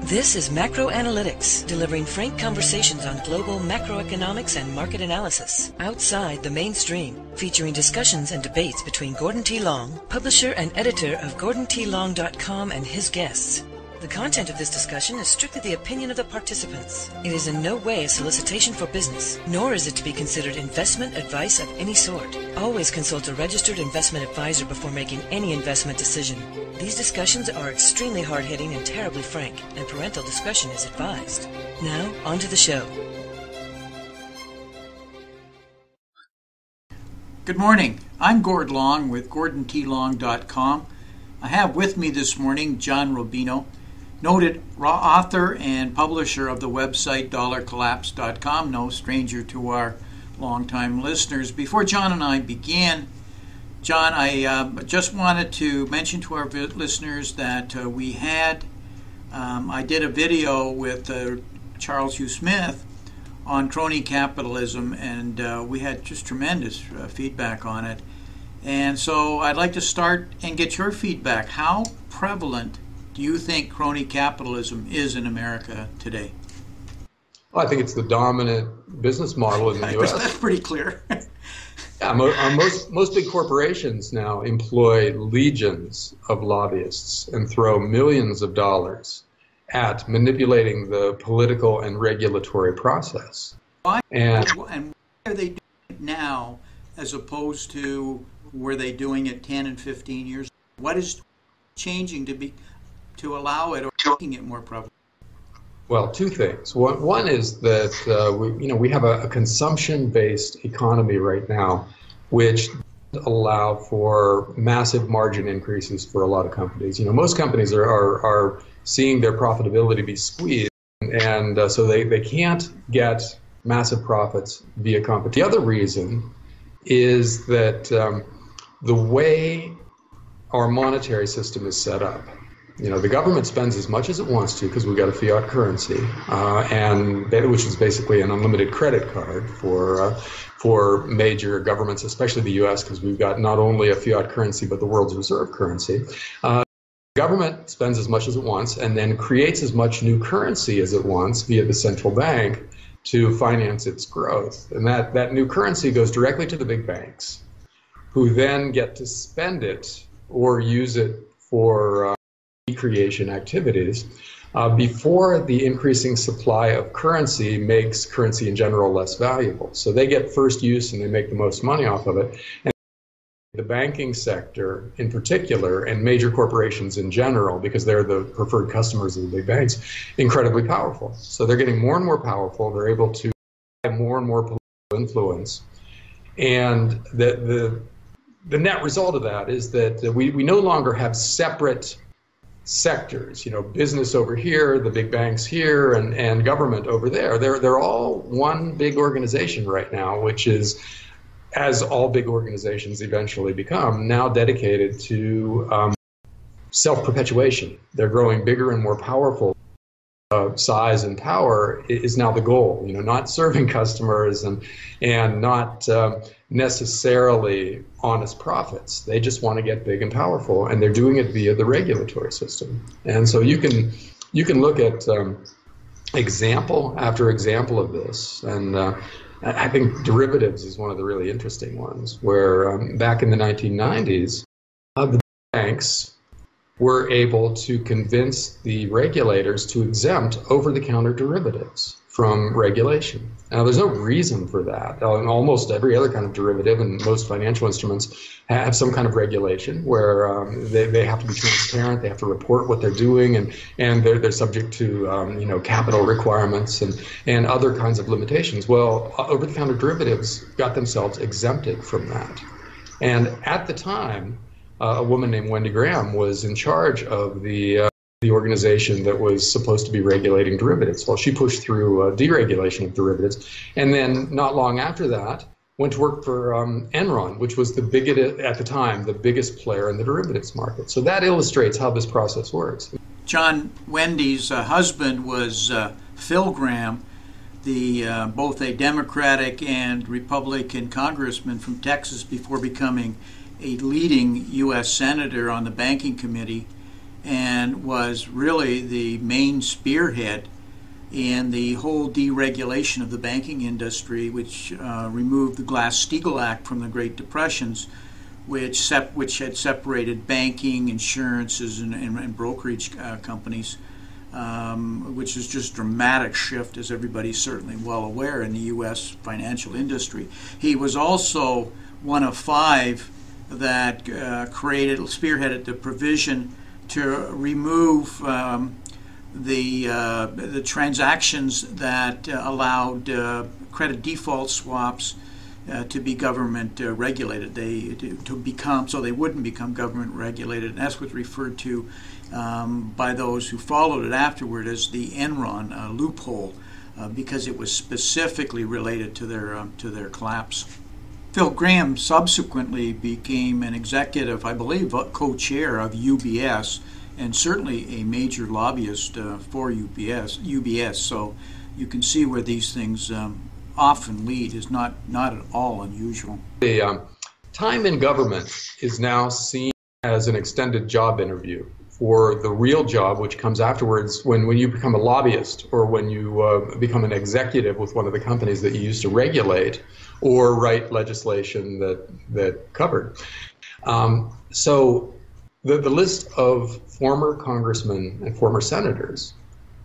This is Macro Analytics, delivering frank conversations on global macroeconomics and market analysis, outside the mainstream, featuring discussions and debates between Gordon T. Long, publisher and editor of GordonTLong.com, and his guests. The content of this discussion is strictly the opinion of the participants. It is in no way a solicitation for business, nor is it to be considered investment advice of any sort. Always consult a registered investment advisor before making any investment decision. These discussions are extremely hard-hitting and terribly frank, and parental discretion is advised. Now, on to the show. Good morning. I'm Gord Long with GordonTLong.com. I have with me this morning John Rubino, noted author and publisher of the website dollarcollapse.com, no stranger to our longtime listeners. Before John and I begin, John, I just wanted to mention to our listeners that I did a video with Charles Hugh Smith on Crony Capitalism, and we had just tremendous feedback on it. And so I'd like to start and get your feedback. How prevalent do you think crony capitalism is in America today? Well, I think it's the dominant business model in the U.S. That's pretty clear. Yeah, most big corporations now employ legions of lobbyists and throw millions of dollars at manipulating the political and regulatory process. And why are they doing it now as opposed to were they doing it 10 and 15 years ago? What is changing to allow it or making it more prevalent? Well, two things. One is that we have a consumption-based economy right now, which allow for massive margin increases for a lot of companies. Most companies are seeing their profitability be squeezed, and so they can't get massive profits via competition. The other reason is that the way our monetary system is set up, the government spends as much as it wants to because we've got a fiat currency, which is basically an unlimited credit card for major governments, especially the U.S., because we've got not only a fiat currency but the world's reserve currency. The government spends as much as it wants and then creates as much new currency as it wants via the central bank to finance its growth. And that new currency goes directly to the big banks, who then get to spend it or use it for creation activities before the increasing supply of currency makes currency in general less valuable. So they get first use and they make the most money off of it. And the banking sector in particular, and major corporations in general, because they're the preferred customers of the big banks, incredibly powerful. So they're getting more and more powerful. They're able to have more and more political influence. And the net result of that is that we no longer have separate sectors, business over here, the big banks here, and government over there. They're all one big organization right now, which is, as all big organizations eventually become, now dedicated to self-perpetuation. They're growing bigger and more powerful. Size and power is now the goal, not serving customers and not necessarily honest profits. They just want to get big and powerful, and they're doing it via the regulatory system. And so you can look at example after example of this, and I think derivatives is one of the really interesting ones, where back in the 1990s, the banks were able to convince the regulators to exempt over-the-counter derivatives from regulation. Now, there's no reason for that. Almost every other kind of derivative and most financial instruments have some kind of regulation where they have to be transparent, they have to report what they're doing, and they're subject to capital requirements and other kinds of limitations. Well, over-the-counter derivatives got themselves exempted from that. And at the time, a woman named Wendy Graham was in charge of the organization that was supposed to be regulating derivatives. Well, she pushed through deregulation of derivatives, and then not long after that, went to work for Enron, which was at the time the biggest player in the derivatives market. So that illustrates how this process works. John, Wendy's husband was Phil Graham, both a Democratic and Republican congressman from Texas before becoming a leading U.S. senator on the banking committee. and was really the main spearhead in the whole deregulation of the banking industry, which removed the Glass-Steagall Act from the Great Depressions, which had separated banking, insurances, and brokerage companies, which is just a dramatic shift, as everybody's certainly well aware, in the U.S. financial industry. He was also one of 5 that spearheaded the provision to remove the transactions that allowed credit default swaps to be government regulated. They wouldn't become government regulated, and that's what's referred to by those who followed it afterward as the Enron loophole, because it was specifically related to their collapse. Phil Gramm subsequently became an executive, I believe, co-chair of UBS, and certainly a major lobbyist for UBS. So you can see where these things often lead is not at all unusual. The time in government is now seen as an extended job interview for the real job, which comes afterwards when you become a lobbyist or when you become an executive with one of the companies that you used to regulate or write legislation that covered. So the list of former congressmen and former senators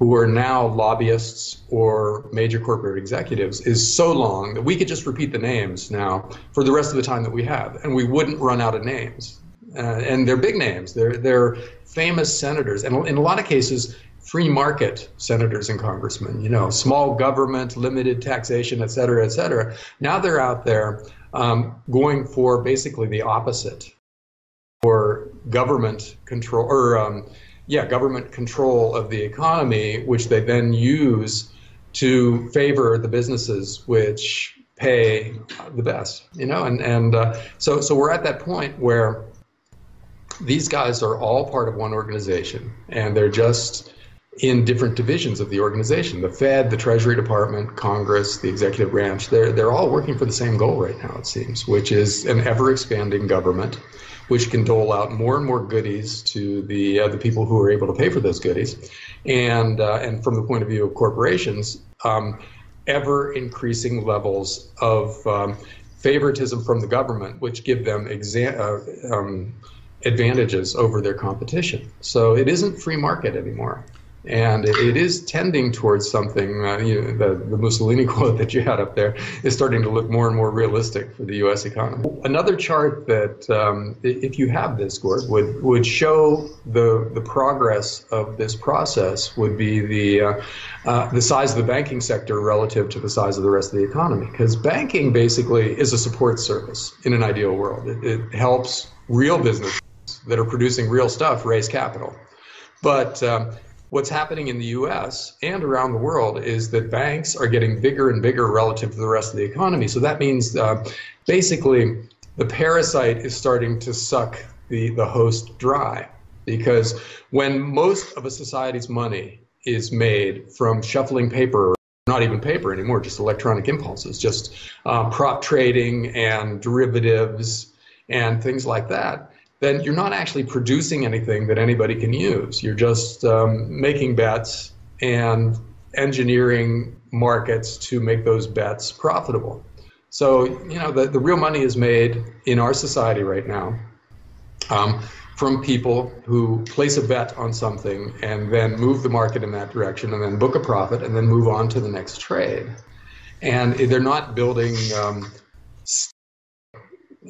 who are now lobbyists or major corporate executives is so long that we could just repeat the names now for the rest of the time that we have, and we wouldn't run out of names. And they're big names. They're famous senators, and in a lot of cases, free market senators and congressmen. You know, small government, limited taxation, et cetera, et cetera. Now they're out there going for basically the opposite, for government control government control of the economy, which they then use to favor the businesses which pay the best. You know, so we're at that point where these guys are all part of one organization, and they're just in different divisions of the organization. The Fed, the Treasury Department, Congress, the executive branch, they're all working for the same goal right now, it seems, which is an ever-expanding government, which can dole out more and more goodies to the people who are able to pay for those goodies. And from the point of view of corporations, ever-increasing levels of favoritism from the government, which give them advantages over their competition. So it isn't free market anymore. And it is tending towards something, the Mussolini quote that you had up there is starting to look more and more realistic for the U.S. economy. Another chart that, if you have this, Gord, would show the progress of this process would be the size of the banking sector relative to the size of the rest of the economy. Because banking basically is a support service in an ideal world. It helps real businesses that are producing real stuff raise capital. But what's happening in the U.S. and around the world is that banks are getting bigger and bigger relative to the rest of the economy. So that means basically the parasite is starting to suck the host dry, because when most of a society's money is made from shuffling paper, not even paper anymore, just electronic impulses, just prop trading and derivatives and things like that, then you're not actually producing anything that anybody can use. You're just making bets and engineering markets to make those bets profitable. So, you know, the real money is made in our society right now from people who place a bet on something and then move the market in that direction and then book a profit and then move on to the next trade. And they're not building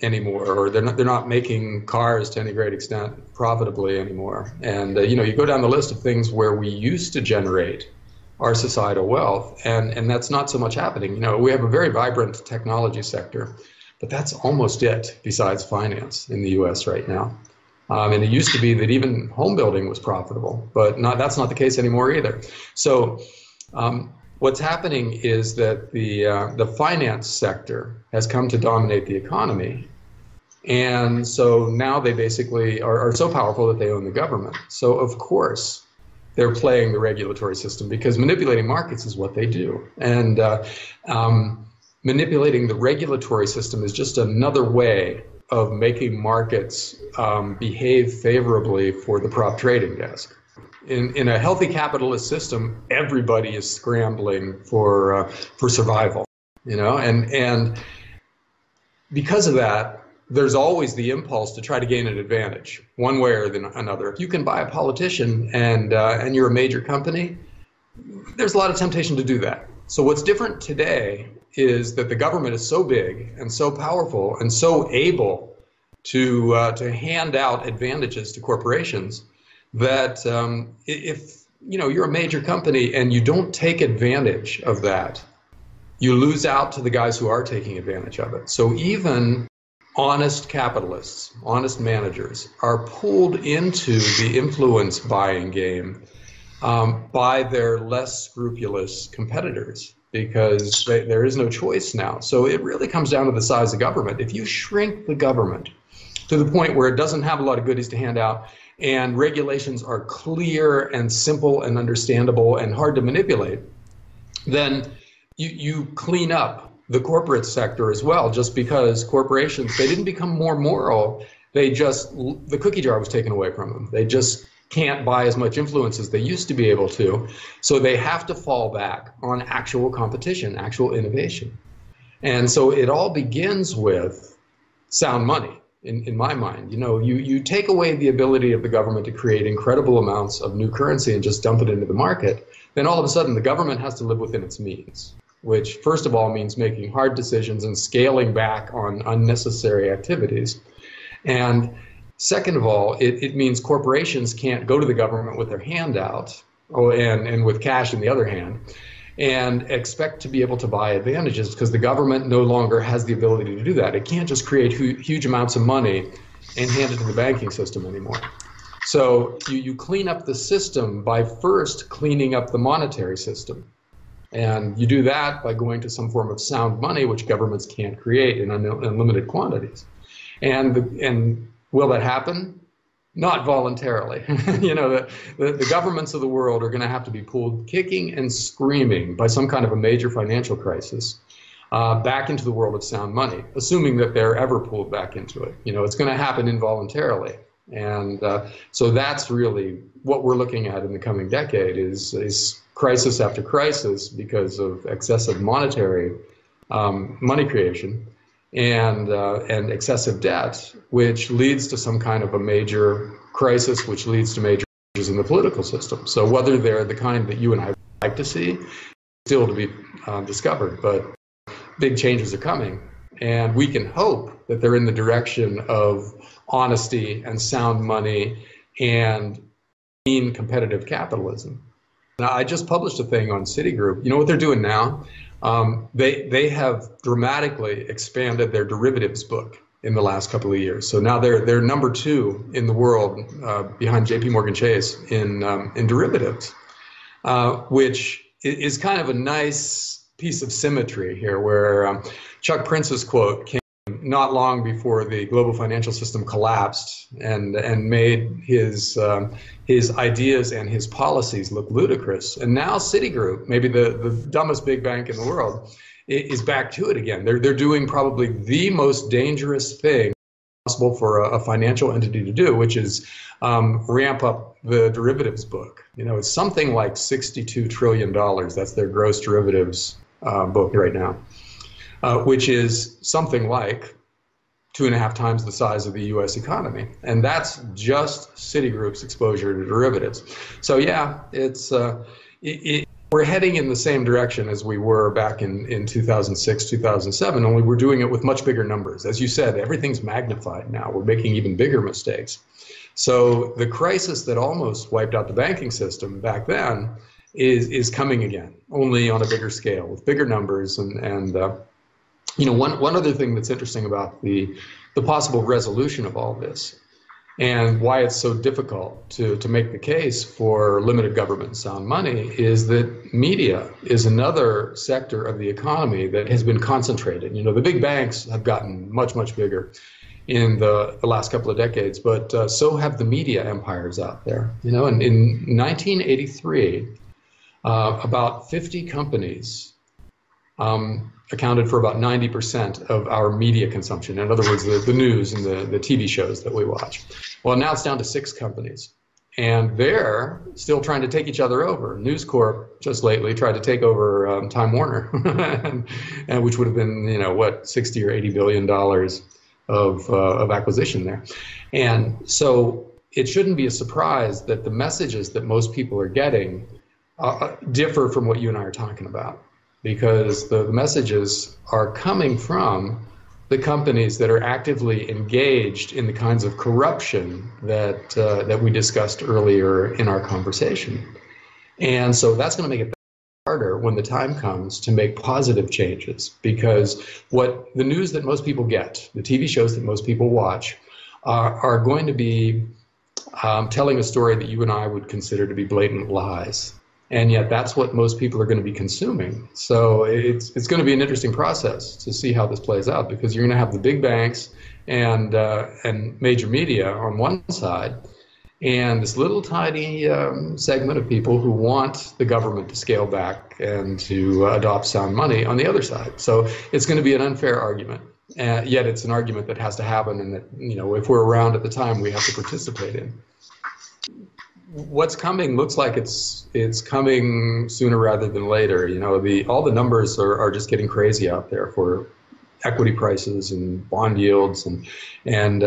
anymore, or they're not making cars to any great extent profitably anymore. And you go down the list of things where we used to generate our societal wealth, and that's not so much happening. You know, we have a very vibrant technology sector, but that's almost it besides finance in the U.S. right now. And it used to be that even home building was profitable, but that's not the case anymore either. So what's happening is that the finance sector has come to dominate the economy, and so now they basically are so powerful that they own the government. So of course they're playing the regulatory system, because manipulating markets is what they do, and manipulating the regulatory system is just another way of making markets behave favorably for the prop trading desk. In a healthy capitalist system, everybody is scrambling for survival, and because of that, there's always the impulse to try to gain an advantage one way or another. If you can buy a politician and you're a major company, there's a lot of temptation to do that. So what's different today is that the government is so big and so powerful and so able to hand out advantages to corporations that if you're a major company and you don't take advantage of that, you lose out to the guys who are taking advantage of it. So even honest capitalists, honest managers are pulled into the influence buying game by their less scrupulous competitors, because there is no choice now. So it really comes down to the size of government. If you shrink the government to the point where it doesn't have a lot of goodies to hand out and regulations are clear and simple and understandable and hard to manipulate, then you clean up the corporate sector as well, just because corporations, they didn't become more moral. The cookie jar was taken away from them. They just can't buy as much influence as they used to be able to. So they have to fall back on actual competition, actual innovation. And so it all begins with sound money, in my mind. You take away the ability of the government to create incredible amounts of new currency and just dump it into the market, then all of a sudden the government has to live within its means, which first of all means making hard decisions and scaling back on unnecessary activities. And second of all, it means corporations can't go to the government with their hand out and with cash in the other hand and expect to be able to buy advantages, because the government no longer has the ability to do that. It can't just create huge amounts of money and hand it to the banking system anymore. So you clean up the system by first cleaning up the monetary system. And you do that by going to some form of sound money, which governments can't create in unlimited quantities. And will that happen? Not voluntarily. The governments of the world are going to have to be pulled kicking and screaming by some kind of a major financial crisis back into the world of sound money, assuming that they're ever pulled back into it. It's going to happen involuntarily. And so that's really what we're looking at in the coming decade is crisis after crisis because of excessive monetary money creation and excessive debt, which leads to some kind of a major crisis, which leads to major changes in the political system. So whether they're the kind that you and I would like to see, still to be discovered, but big changes are coming. And we can hope that they're in the direction of honesty and sound money and mean competitive capitalism. Now, I just published a thing on Citigroup. You know what they're doing now? They have dramatically expanded their derivatives book in the last couple of years. So now they're number 2 in the world behind JP Morgan Chase in derivatives, which is kind of a nice piece of symmetry here, where Chuck Prince's quote came not long before the global financial system collapsed and made his ideas and his policies look ludicrous. And now Citigroup, maybe the dumbest big bank in the world, is back to it again. They're doing probably the most dangerous thing possible for a financial entity to do, which is ramp up the derivatives book. It's something like $62 trillion. That's their gross derivatives book right now. Which is something like 2.5 times the size of the U.S. economy. And that's just Citigroup's exposure to derivatives. So yeah, we're heading in the same direction as we were back in 2006, 2007, only we're doing it with much bigger numbers. As you said, everything's magnified now. We're making even bigger mistakes. So the crisis that almost wiped out the banking system back then is coming again, only on a bigger scale, with bigger numbers and one other thing that's interesting about the possible resolution of all this and why it's so difficult to make the case for limited government and sound money is that media is another sector of the economy that has been concentrated. The big banks have gotten much, much bigger in the last couple of decades, but so have the media empires out there. In 1983, about 50 companies accounted for about 90% of our media consumption. In other words, the news and the TV shows that we watch. Well, now it's down to 6 companies. And they're still trying to take each other over. News Corp just lately tried to take over Time Warner, and which would have been, $60 or $80 billion of acquisition there. And so it shouldn't be a surprise that the messages that most people are getting differ from what you and I are talking about, because the messages are coming from the companies that are actively engaged in the kinds of corruption that we discussed earlier in our conversation. And so that's going to make it harder when the time comes to make positive changes, because what the news that most people get, the TV shows that most people watch, are going to be telling a story that you and I would consider to be blatant lies. And yet that's what most people are going to be consuming. So it's going to be an interesting process to see how this plays out, because you're going to have the big banks and major media on one side, and this little tiny segment of people who want the government to scale back and to adopt sound money on the other side. So it's going to be an unfair argument. Yet it's an argument that has to happen, and that, if we're around at the time, we have to participate in. What's coming looks like it's coming sooner rather than later. All the numbers are just getting crazy out there for equity prices and bond yields and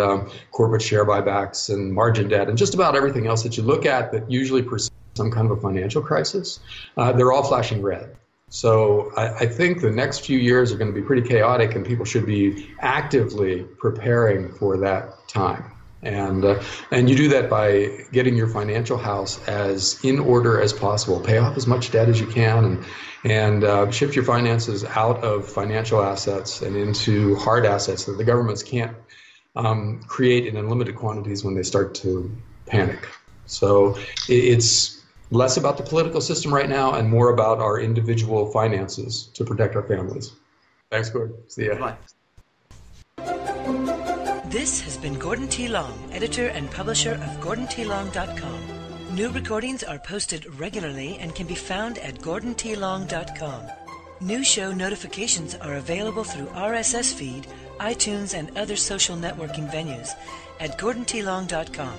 corporate share buybacks and margin debt and just about everything else that you look at that usually precedes some kind of a financial crisis. They're all flashing red. So I think the next few years are going to be pretty chaotic, and people should be actively preparing for that time. And you do that by getting your financial house as in order as possible. Pay off as much debt as you can, and shift your finances out of financial assets and into hard assets that the governments can't create in unlimited quantities when they start to panic. So it's less about the political system right now and more about our individual finances to protect our families. Thanks, Gordon. See ya. Bye. This has been Gordon T. Long, editor and publisher of GordonTLong.com. New recordings are posted regularly and can be found at GordonTLong.com. New show notifications are available through RSS feed, iTunes, and other social networking venues at GordonTLong.com.